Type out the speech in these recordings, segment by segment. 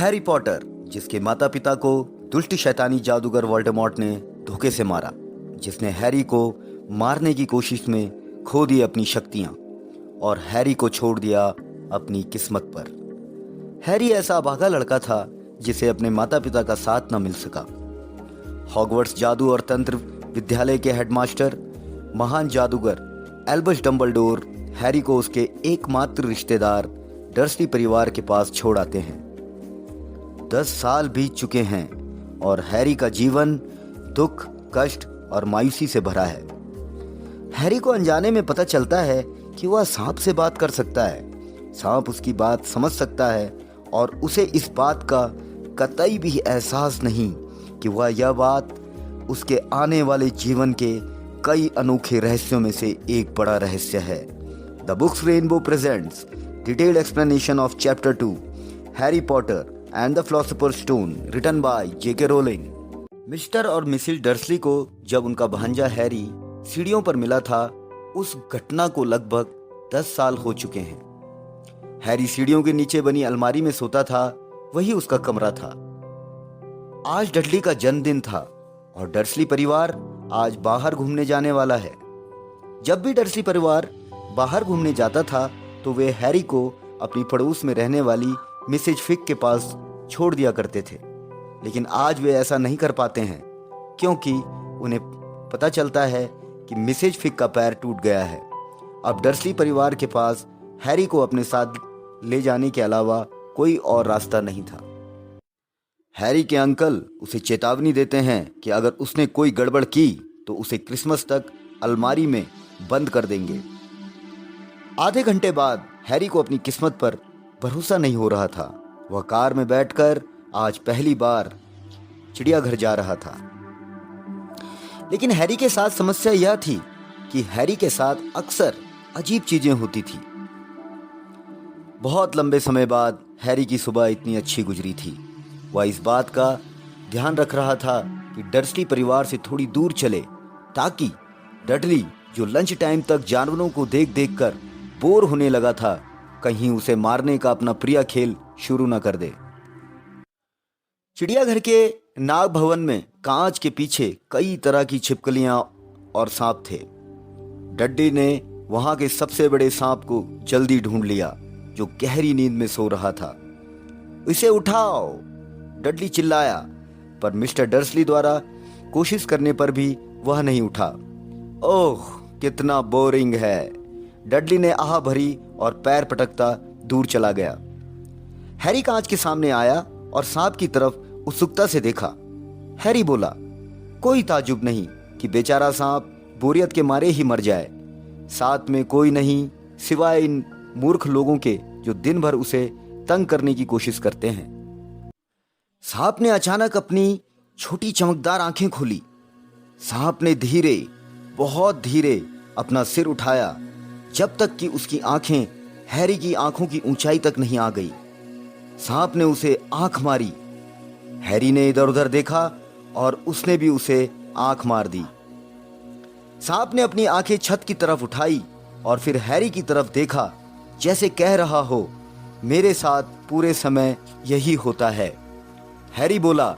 Harry Potter, जिसके माता पिता को दुष्ट शैतानी जादूगर वोल्डेमॉर्ट ने धोखे से मारा, जिसने हैरी को मारने की कोशिश में खो दी अपनी शक्तियां और हैरी को छोड़ दिया अपनी किस्मत पर। हैरी ऐसा अभागा लड़का था जिसे अपने माता पिता का साथ न मिल सका। हॉगवर्ट्स जादू और तंत्र विद्यालय के हेडमास्टर, महान जादूगर एल्बस डंबलडोर हैरी को उसके एकमात्र रिश्तेदार डर्सली परिवार के पास छोड़ आते हैं। 10 साल बीत चुके हैं और हैरी का जीवन दुख, कष्ट और मायूसी से भरा है। हैरी को अनजाने में पता चलता है कि वह सांप से बात कर सकता है, सांप उसकी बात समझ सकता है और उसे इस बात का कतई भी एहसास नहीं कि वह यह बात उसके आने वाले जीवन के कई अनोखे रहस्यों में से एक बड़ा रहस्य है। The books rainbow presents detailed explanation of chapter 2 Harry Potter and the philosopher's stone written by J.K. Rowling. Mister और मिसेस डर्सली को जब उनका भांजा हैरी सीढ़ियों पर मिला था, उस घटना को लगभग 10 साल हो चुके हैं। हैरी सीढ़ियों के नीचे बनी अलमारी में सोता था, वही उसका कमरा था। आज डडली का जन्मदिन था और डर्सली परिवार आज बाहर घूमने जाने वाला है। जब भी डर्सली परिवार बाहर घूमने जाता था तो वे हैरी को अपनी पड़ोस में रहने वाली मिसेज फिक के पास छोड़ दिया करते थे, लेकिन आज वे ऐसा नहीं कर पाते हैं क्योंकि उन्हें पता चलता है कि मिसेज फिक का पैर टूट गया है। अब डर्सली परिवार के पास हैरी को अपने साथ ले जाने के अलावा कोई और रास्ता नहीं था। हैरी के अंकल उसे चेतावनी देते हैं कि अगर उसने कोई गड़बड़ की तो उसे क्रिसमस तक अलमारी में बंद कर देंगे। आधे घंटे बाद हैरी को अपनी किस्मत पर भरोसा नहीं हो रहा था। वह कार में बैठकर आज पहली बार चिड़ियाघर जा रहा था, लेकिन हैरी के साथ समस्या यह थी कि हैरी के साथ अक्सर अजीब चीजें होती थी। बहुत लंबे समय बाद हैरी की सुबह इतनी अच्छी गुजरी थी। वह इस बात का ध्यान रख रहा था कि डर्सली परिवार से थोड़ी दूर चले ताकि डडली, जो लंच टाइम तक जानवरों को देख देख कर बोर होने लगा था, कहीं उसे मारने का अपना प्रिय खेल शुरू न कर दे। चिड़ियाघर के नाग भवन में कांच के पीछे कई तरह की छिपकलियां और सांप थे। डड्डी ने वहां के सबसे बड़े सांप को जल्दी ढूंढ लिया जो गहरी नींद में सो रहा था। इसे उठाओ, डडली चिल्लाया, पर मिस्टर डर्सली द्वारा कोशिश करने पर भी वह नहीं उठा। ओह, कितना बोरिंग है, डडली ने आह भरी और पैर पटकता दूर चला गया। हैरी कांच के सामने आया और सांप की तरफ उत्सुकता से देखा। हैरी बोला, कोई ताजुब नहीं कि बेचारा सांप बोरियत के मारे ही मर जाए। साथ में कोई नहीं सिवाय इन मूर्ख लोगों के जो दिन भर उसे तंग करने की कोशिश करते हैं। सांप ने अचानक अपनी छोटी चमकदार आंखें खोली। सांप ने धीरे, बहुत धीरे अपना सिर उठाया जब तक कि उसकी आंखें हैरी की आंखों की ऊंचाई तक नहीं आ गई। सांप ने उसे आंख मारी। हैरी ने इधर उधर देखा और उसने भी उसे आंख मार दी। सांप ने अपनी आंखें छत की तरफ उठाई और फिर हैरी की तरफ देखा, जैसे कह रहा हो, मेरे साथ पूरे समय यही होता है। हैरी बोला,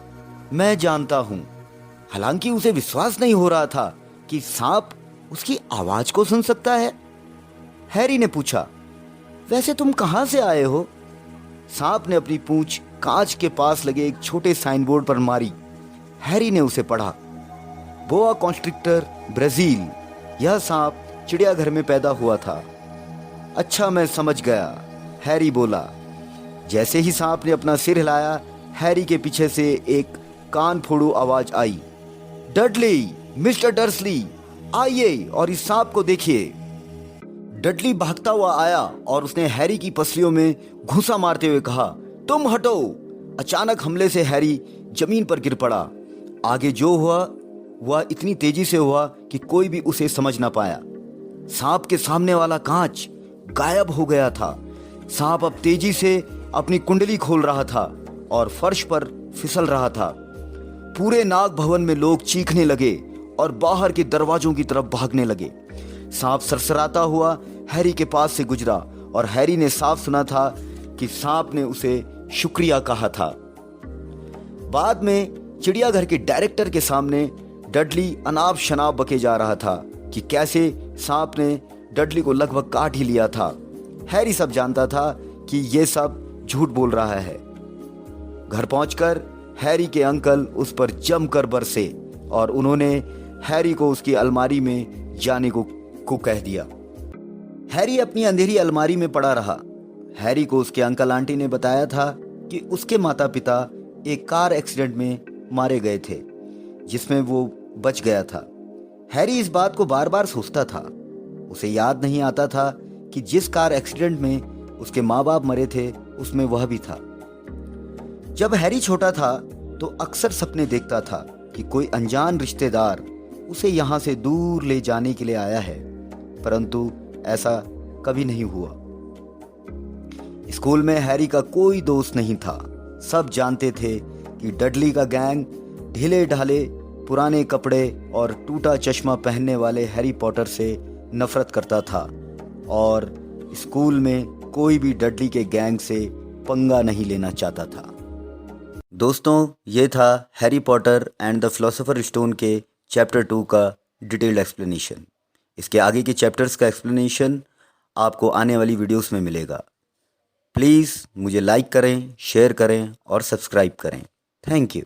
मैं जानता हूं। हालांकि उसे विश्वास नहीं हो रहा था कि सांप उसकी आवाज को सुन सकता है। हैरी ने पूछा, वैसे तुम कहां से आए हो? सांप ने अपनी पूंछ कांच के पास लगे एक छोटे साइन बोर्ड पर मारी। हैरी ने उसे पढ़ा, बोआ कॉन्स्ट्रिक्टर ब्राजील। यह सांप चिड़ियाघर में पैदा हुआ था। अच्छा, मैं समझ गया, हैरी बोला। जैसे ही सांप ने अपना सिर हिलाया, हैरी के पीछे से एक कान फोड़ू आवाज आई, डडली, मिस्टर डर्सली, आइए और इस सांप को देखिए। डडली भागता हुआ आया और उसने हैरी की पसलियों में घूंसा मारते हुए कहा, तुम हटो। अचानक हमले से हैरी जमीन पर गिर पड़ा। आगे जो हुआ वह इतनी तेजी से हुआ कि कोई भी उसे समझ ना पाया। सांप के सामने वाला कांच गायब हो गया था। सांप अब तेजी से अपनी कुंडली खोल रहा था और फर्श पर फिसल रहा था। पूरे नाग भवन में लोग चीखने लगे और बाहर के दरवाजों की तरफ भागने लगे। सांप सरसराता हुआ हैरी के पास से गुजरा और हैरी ने साफ सुना था कि सांप ने उसे शुक्रिया कहा था। बाद में चिड़ियाघर के डायरेक्टर के सामने डडली अनाप शनाप बके जा रहा था कि कैसे सांप ने डडली को लगभग काट ही लिया था। हैरी सब जानता था कि ये सब झूठ बोल रहा है। घर पहुंचकर हैरी के अंकल उस पर जमकर बरसे और उन्होंने हैरी को उसकी अलमारी में जाने को कह दिया। हैरी अपनी अंधेरी अलमारी में पड़ा रहा। हैरी को उसके अंकल आंटी ने बताया था कि उसके माता पिता एक कार एक्सीडेंट में मारे गए थे जिसमें वो बच गया था। हैरी इस बात को बार बार सोचता था। उसे याद नहीं आता था कि जिस कार एक्सीडेंट में उसके माँ बाप मरे थे उसमें वह भी था। जब हैरी छोटा था तो अक्सर सपने देखता था कि कोई अनजान रिश्तेदार उसे यहाँ से दूर ले जाने के लिए आया है, परंतु ऐसा कभी नहीं हुआ। स्कूल में हैरी का कोई दोस्त नहीं था। सब जानते थे कि डडली का गैंग ढीले ढाले पुराने कपड़े और टूटा चश्मा पहनने वाले हैरी पॉटर से नफरत करता था और स्कूल में कोई भी डडली के गैंग से पंगा नहीं लेना चाहता था। दोस्तों, ये था Harry Potter and the philosopher stone के चैप्टर 2 का डिटेल्ड एक्सप्लेनेशन। इसके आगे के चैप्टर्स का एक्सप्लेनेशन आपको आने वाली वीडियोस में मिलेगा। प्लीज़ मुझे लाइक करें, शेयर करें और सब्सक्राइब करें। Thank you.